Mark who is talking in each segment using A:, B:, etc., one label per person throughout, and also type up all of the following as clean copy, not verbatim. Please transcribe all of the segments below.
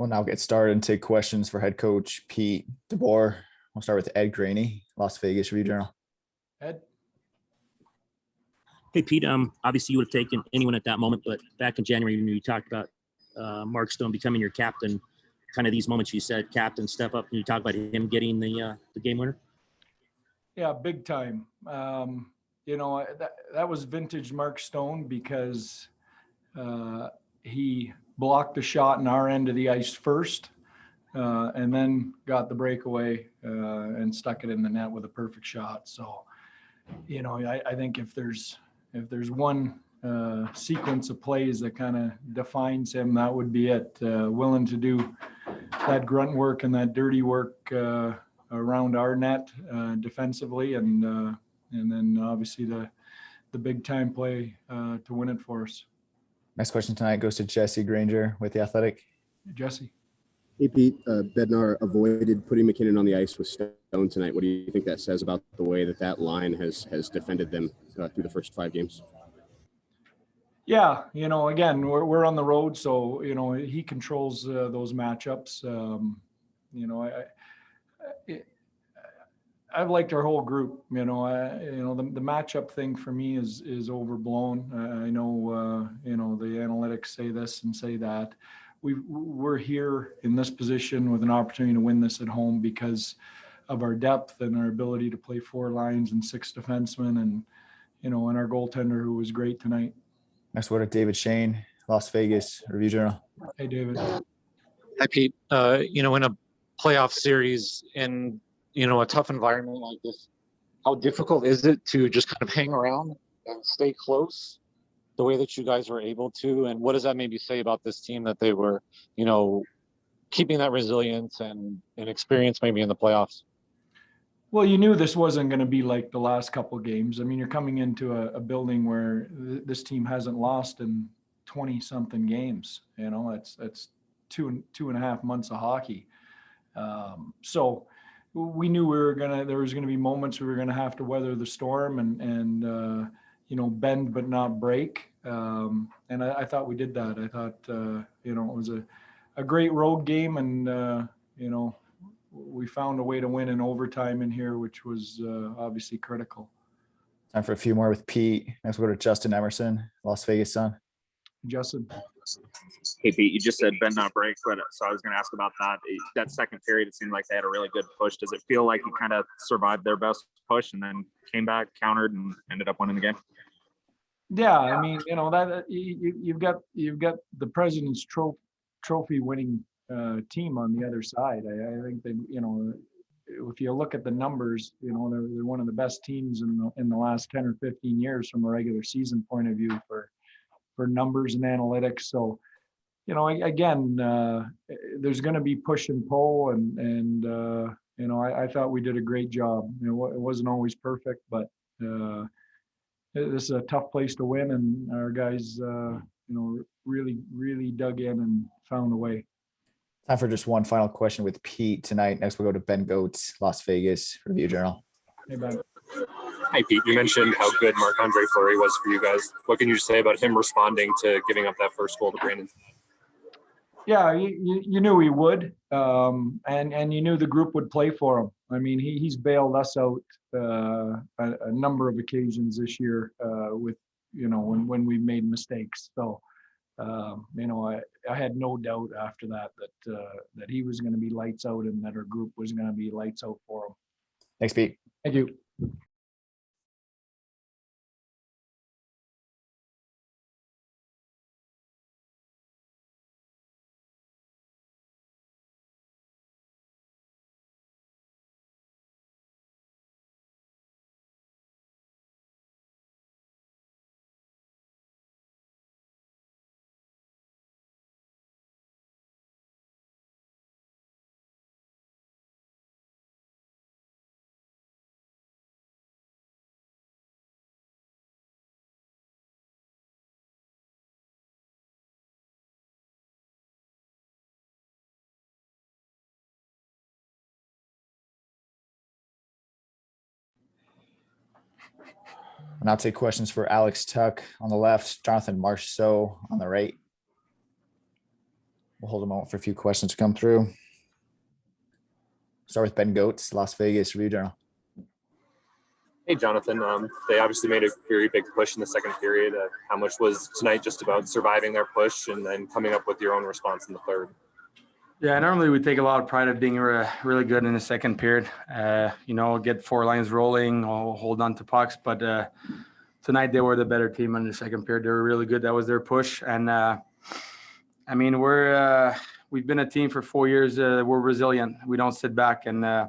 A: We'll now get started and take questions for head coach Pete DeBoer. We'll start with Ed Graney, Las Vegas Review-Journal.
B: Ed?
C: Hey, Pete, obviously you would have taken anyone at that moment, but back in January, when you talked about Mark Stone becoming your captain, kind of these moments you said, captain, step up, and you talked about him getting the game winner?
B: Yeah, big time. That was vintage Mark Stone because he blocked the shot in our end of the ice first and then got the breakaway and stuck it in the net with a perfect shot. So, I think if there's one sequence of plays that kind of defines him, that would be it. Willing to do that grunt work and that dirty work around our net defensively, and then obviously the big time play to win it for us.
A: Next question tonight goes to Jesse Granger with The Athletic.
B: Jesse.
D: Hey, Pete, Bednar avoided putting McKinnon on the ice with Stone tonight. What do you think that says about the way that line has defended them through the first 5 games?
B: Yeah, again, we're on the road, so, he controls those matchups. I've liked our whole group. The matchup thing for me is overblown. I know, the analytics say this and say that. We're here in this position with an opportunity to win this at home because of our depth and our ability to play 4 lines and 6 defensemen, and our goaltender, who was great tonight.
A: Next word to David Shane, Las Vegas Review-Journal.
B: Hey, David.
E: Hi, Pete. In a playoff series in, a tough environment like this, how difficult is it to just kind of hang around and stay close the way that you guys were able to? And what does that maybe say about this team, that they were, keeping that resilience and experience maybe in the playoffs?
B: Well, you knew this wasn't going to be like the last couple of games. I mean, you're coming into a building where this team hasn't lost in 20-something games. That's 2.5 months of hockey. So we knew there was going to be moments we were going to have to weather the storm and bend but not break. And I thought we did that. I thought, it was a great road game, and, we found a way to win in overtime in here, which was obviously critical.
A: Time for a few more with Pete. Next we'll go to Justin Emerson, Las Vegas Sun.
B: Justin.
F: Hey, Pete, you just said bend not break, but so I was going to ask about that. That second period, it seemed like they had a really good push. Does it feel like you kind of survived their best push and then came back, countered, and ended up winning the game?
B: Yeah, I mean, that you've got the President's Trophy winning team on the other side. I think that, if you look at the numbers, they're one of the best teams in the last 10 or 15 years from a regular season point of view for numbers and analytics. So, again, there's going to be push and pull, and I thought we did a great job. It wasn't always perfect, but this is a tough place to win, and our guys, really, really dug in and found a way.
A: Time for just one final question with Pete tonight. Next, we'll go to Ben Goetz, Las Vegas Review-Journal.
B: Hey, Ben.
G: Hi, Pete. You mentioned how good Marc-Andre Fleury was for you guys. What can you say about him responding to giving up that first goal to Brandon?
B: Yeah, you knew he would, and you knew the group would play for him. I mean, he's bailed us out a number of occasions this year with, when we've made mistakes. So, I had no doubt after that he was going to be lights out and that our group was going to be lights out for him.
A: Thanks, Pete.
B: Thank you.
A: We'll now take questions for Alex Tuch on the left, Jonathan Marchessault on the right. We'll hold a moment for a few questions to come through. Start with Ben Goetz, Las Vegas Review Journal.
G: Hey, Jonathan. They obviously made a very big push in the second period. How much was tonight just about surviving their push and then coming up with your own response in the third?
H: Yeah, normally we take a lot of pride of being really good in the second period. Get 4 lines rolling, or hold on to pucks. But tonight they were the better team in the second period. They were really good. That was their push. And we've been a team for 4 years. We're resilient. We don't sit back. And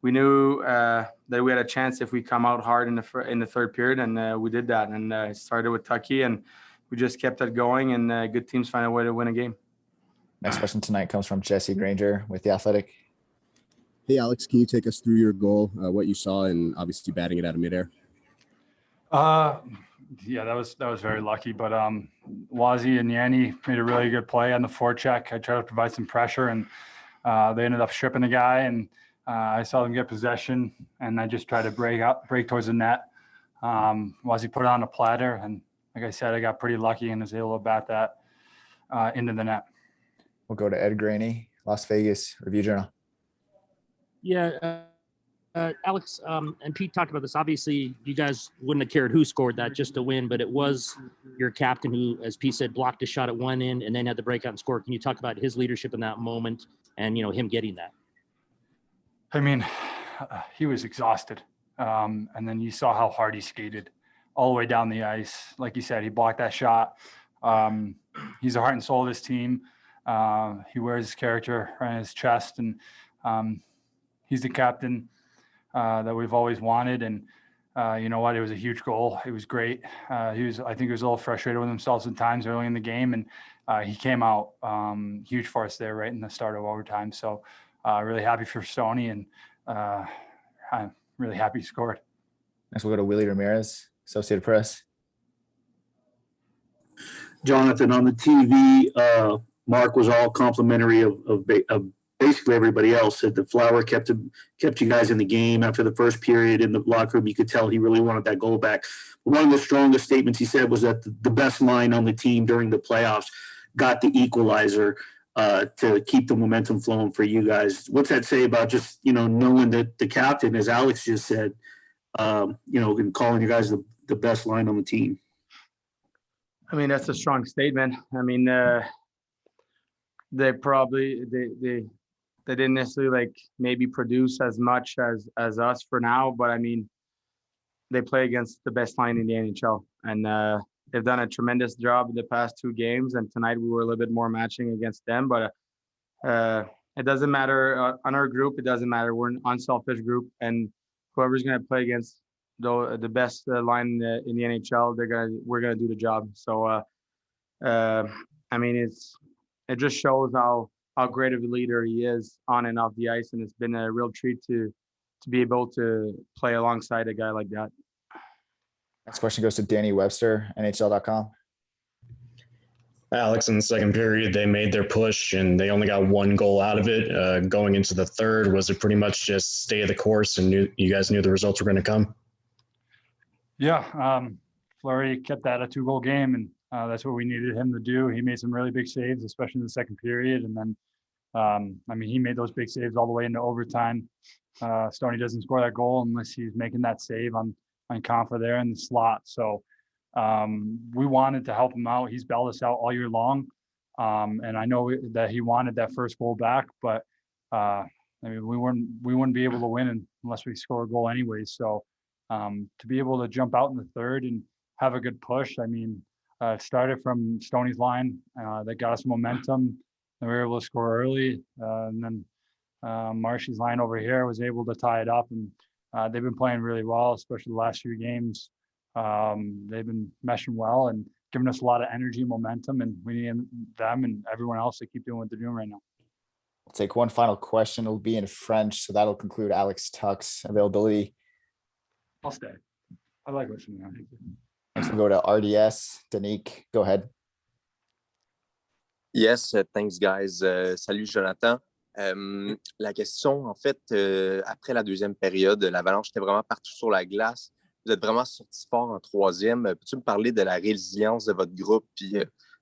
H: we knew that we had a chance if we come out hard in the third period, and we did that. And it started with Tuch, and we just kept it going. And good teams find a way to win a game.
A: Next question tonight comes from Jesse Granger with The Athletic.
D: Hey, Alex, can you take us through your goal, what you saw, and obviously batting it out of midair?
I: Yeah, that was very lucky. But Wazzy and Yanni made a really good play on the forecheck. I tried to provide some pressure, and they ended up stripping the guy. And I saw them get possession, and I just tried to break towards the net. Wazzy put it on a platter, and like I said, I got pretty lucky and was able to bat that into the net.
A: We'll go to Ed Graney, Las Vegas Review Journal.
C: Yeah, Alex and Pete talked about this. Obviously, you guys wouldn't have cared who scored that just to win, but it was your captain who, as Pete said, blocked a shot at one end and then had the breakout and score. Can you talk about his leadership in that moment and, him getting that? I mean, he was exhausted. And then you saw how hard he skated all the way down the ice. Like you said, he blocked that shot. He's the heart and soul of this team. He wears his character on his chest, and he's the captain that we've always wanted. And you know what? It was a huge goal. It was great. I think he was a little frustrated with himself sometimes early in the game, and he came out huge for us there right in the start of overtime. So really happy for Stoney, and I'm really happy he scored.
A: Next, we'll go to Willie Ramirez, Associated Press.
J: Jonathan, on the TV, Mark was all complimentary of basically everybody else. Said the Flower kept you guys in the game after the first period in the locker room. You could tell he really wanted that goal back. One of the strongest statements he said was that the best line on the team during the playoffs got the equalizer to keep the momentum flowing for you guys. What's that say about just knowing that the captain, as Alex just said, and calling you guys the best line on the team?
H: I mean, that's a strong statement. I mean, they didn't necessarily maybe produce as much as us for now, but I mean, they play against the best line in the NHL, and they've done a tremendous job in the past 2 games. And tonight we were a little bit more matching against them, but it doesn't matter on our group. It doesn't matter. We're an unselfish group, and whoever's going to play against the best line in the NHL, we're gonna do the job. So I mean, it just shows how great of a leader he is on and off the ice, and it's been a real treat to be able to play alongside a guy like that.
A: Next question goes to Danny Webster, NHL.com.
K: Alex, in the second period, they made their push and they only got 1 goal out of it. Going into the third, was it pretty much just stay the course and you guys knew the results were going to come?
I: Yeah, Fleury kept that a 2-goal game, and that's what we needed him to do. He made some really big saves, especially in the second period. And then, I mean, he made those big saves all the way into overtime. Stoney doesn't score that goal unless he's making that save on Confa there in the slot. So we wanted to help him out. He's bailed us out all year long. And I know that he wanted that first goal back, but I mean, we wouldn't be able to win unless we score a goal anyways. So to be able to jump out in the third and have a good push, I mean, started from Stoney's line that got us momentum, and we were able to score early. And then Marshy's line over here was able to tie it up, and they've been playing really well, especially the last few games. They've been meshing well and giving us a lot of energy and momentum, and we need them and everyone else to keep doing what they're doing right now.
A: We'll take one final question. It'll be in French, so that'll conclude Alex Tuch's availability.
I: I'll stay. I like listening.
A: Next, we'll go to RDS. Danique, go ahead.
L: Yes, thanks guys. Salut Jonathan. La question, en fait, après la deuxième période, l'Avalanche était vraiment partout sur la glace. Vous êtes vraiment sorti fort en troisième. Peux-tu me parler de la résilience de votre groupe? Puis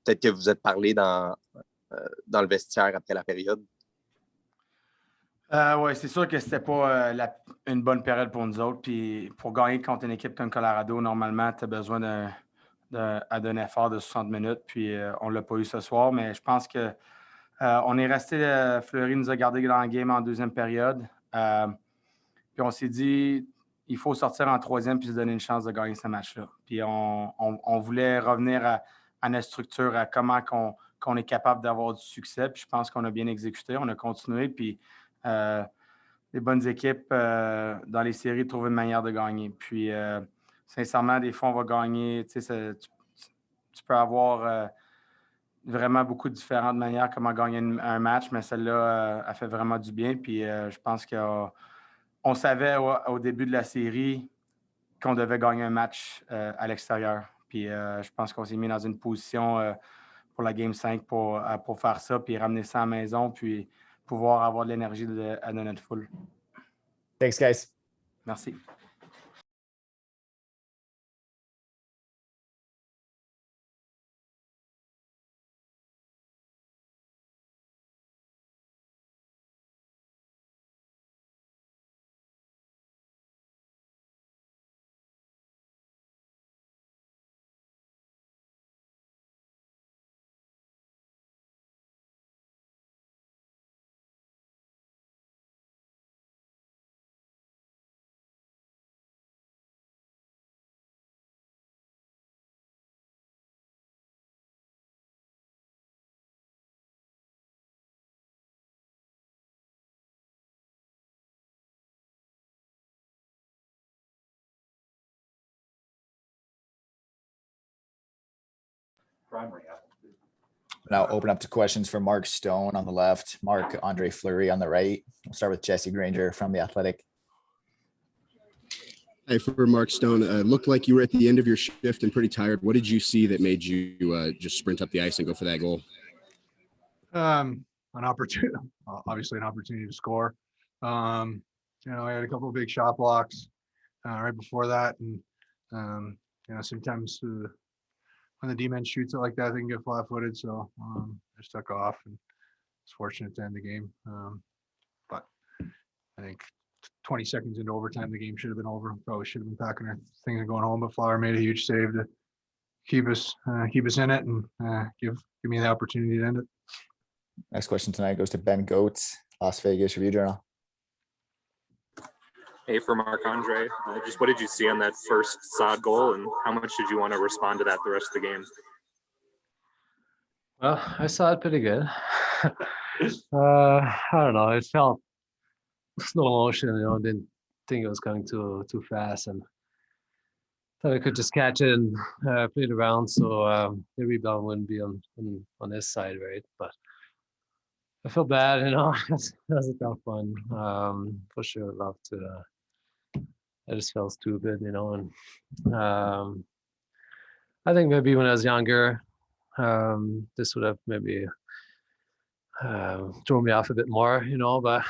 L: peut-être que vous êtes parlé dans dans le vestiaire après la période?
H: Oui, c'est sûr que c'était pas une bonne période pour nous autres. Puis pour gagner contre une équipe comme Colorado, normalement, tu as besoin d'un effort de 60 minutes. Puis on ne l'a pas eu ce soir, mais je pense que on est resté. Fleury nous a gardé dans le game en deuxième période. Puis on s'est dit, il faut sortir en troisième puis se donner une chance de gagner ce match-là. Puis on voulait revenir à notre structure, à comment qu'on est capable d'avoir du succès. Puis je pense qu'on a bien exécuté. On a continué. Puis les bonnes équipes dans les séries trouvent une manière de gagner. Puis, sincèrement, des fois, on va gagner. Tu peux avoir vraiment beaucoup de différentes manières comment gagner un match, mais celle-là a fait vraiment du bien. Puis, je pense qu'on savait au début de la série qu'on devait gagner un match à l'extérieur. Puis, je pense qu'on s'est mis dans une position pour la Game 5 pour faire ça, puis ramener ça à la maison, puis pouvoir avoir de l'énergie à notre foule.
A: Thanks, guys.
H: Merci.
A: Now open up to questions for Mark Stone on the left, Marc-Andre Fleury on the right. We'll start with Jesse Granger from The Athletic.
D: Hey, for Mark Stone, looked like you were at the end of your shift and pretty tired. What did you see that made you just sprint up the ice and go for that goal?
M: An opportunity, obviously an opportunity to score. I had a couple of big shot blocks right before that, and sometimes when the D-man shoots it like that, they can get flat-footed. So I just took off and was fortunate to end the game. But I think 20 seconds into overtime, the game should have been over. Probably should have been packing our things and going home. But Flower made a huge save to keep us in it and give me the opportunity to end it.
A: Next question tonight goes to Ben Goetz, Las Vegas Review Journal.
G: Hey, for Marc-Andre, just what did you see on that first sod goal, and how much did you want to respond to that the rest of the game?
N: Well, I saw it pretty good. I don't know. It felt slow motion, didn't think it was going too fast, and thought I could just catch it and play it around, so the rebound wouldn't be on this side, right? But I feel bad, That's a tough one. For sure, love to. I just felt stupid, and I think maybe when I was younger, this would have maybe thrown me off a bit more, but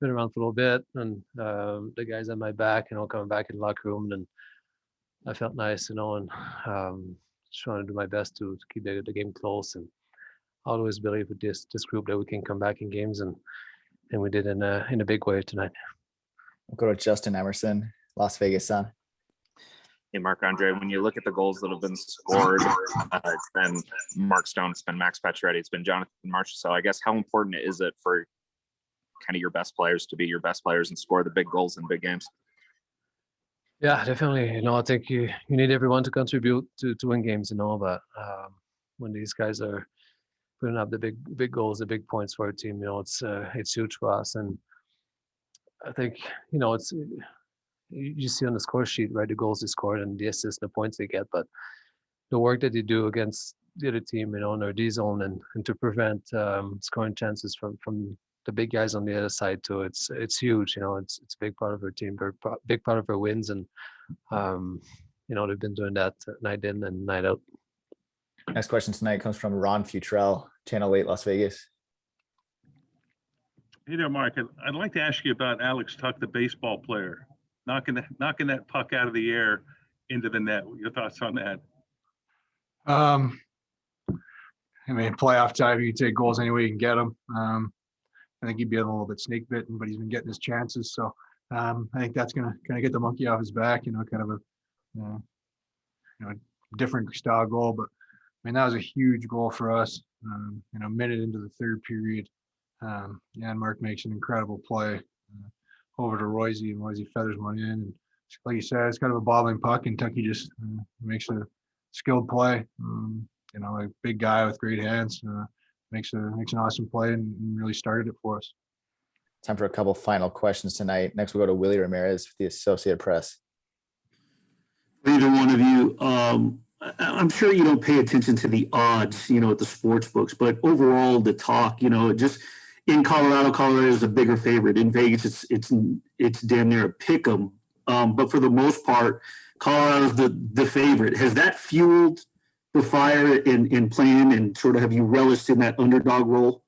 N: been around for a little bit, and the guys on my back, coming back in the locker room, and I felt nice, and just trying to do my best to keep the game close, and I always believe with this group that we can come back in games, and we did in a big way tonight.
A: We'll go to Justin Emerson, Las Vegas Sun.
F: Hey, Marc-Andre, when you look at the goals that have been scored, it's been Mark Stone, it's been Max Pacioretty, it's been Jonathan Marchessault. So I guess how important is it for kind of your best players to be your best players and score the big goals in big games?
N: Yeah, definitely. I think you need everyone to contribute to win games, but when these guys are putting up the big goals, the big points for our team, it's huge for us. And I think, it's you see on the score sheet, right, the goals they scored and the assists, the points they get, but the work that they do against the other team, in our D zone and to prevent scoring chances from the big guys on the other side too. It's huge, it's a big part of our team, big part of our wins, and they've been doing that night in and night out.
A: Next question tonight comes from Ron Futrell, Channel 8, Las Vegas.
O: Hey there, Mark. I'd like to ask you about Alex Tuch, the baseball player, knocking that puck out of the air into the net. Your thoughts on that?
M: I mean, playoff time, you can take goals any way you can get them. I think he'd be a little bit snake bitten, but he's been getting his chances. So I think that's gonna kind of get the monkey off his back. Kind of a different style goal, but I mean that was a huge goal for us. Minute into the third period, and Mark makes an incredible play over to Royce, and Royce feathers one in. And like you said, it's kind of a bobbling puck, and Tucky just makes a skilled play. A big guy with great hands makes an awesome play and really started it for us.
A: Time for a couple final questions tonight. Next, we'll go to Willie Ramirez with the Associated Press.
J: Either one of you, I'm sure you don't pay attention to the odds, at the sports books, but overall the talk, just in Colorado is a bigger favorite. In Vegas, it's damn near a pick 'em. But for the most part, Colorado's the favorite. Has that fueled the fire in playing, and sort of have you relished in that underdog role?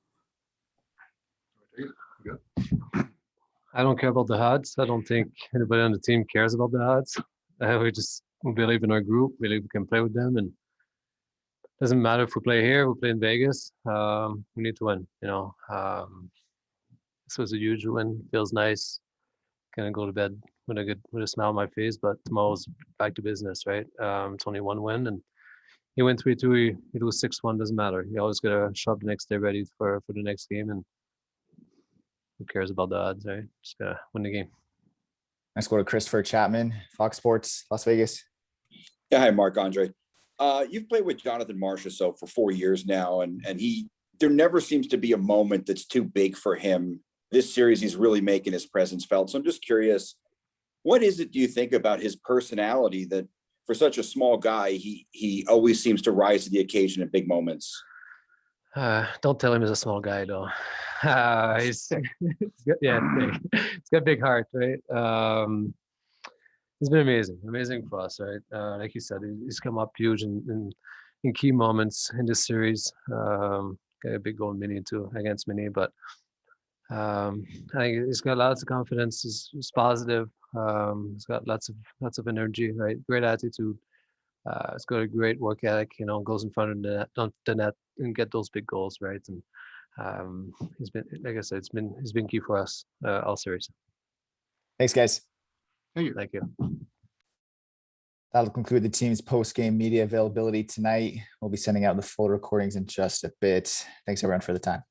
N: I don't care about the odds. I don't think anybody on the team cares about the odds. We believe in our group. We believe we can play with them, and it doesn't matter if we play here, we play in Vegas. We need to win. This was a huge win. Feels nice. Gonna go to bed with a smile on my face. But tomorrow's back to business, right? It's only one win, and you win 3-2. You lose 6-1. Doesn't matter. You always gotta show up the next day ready for the next game, and who cares about the odds, right? Just gotta win the game.
A: Let's go to Christopher Chapman, Fox Sports, Las Vegas.
P: Yeah, hi, Marc-Andre. You've played with Jonathan Marchessault for 4 years now, and there never seems to be a moment that's too big for him. This series, he's really making his presence felt. So I'm just curious, what is it do you think about his personality that for such a small guy, he always seems to rise to the occasion in big moments?
N: Don't tell him he's a small guy, though. He's got a big heart, right? It's been amazing for us, right? Like you said, he's come up huge in key moments in this series. Got a big goal against Mini, but I think he's got lots of confidence. He's positive. He's got lots of energy, right? Great attitude. He's got a great work ethic. Goes in front of the net and get those big goals, right? And he's been, like I said, he's been key for us all series.
A: Thanks, guys.
N: Thank you.
A: That'll conclude the team's post-game media availability tonight. We'll be sending out the full recordings in just a bit. Thanks, everyone, for the time.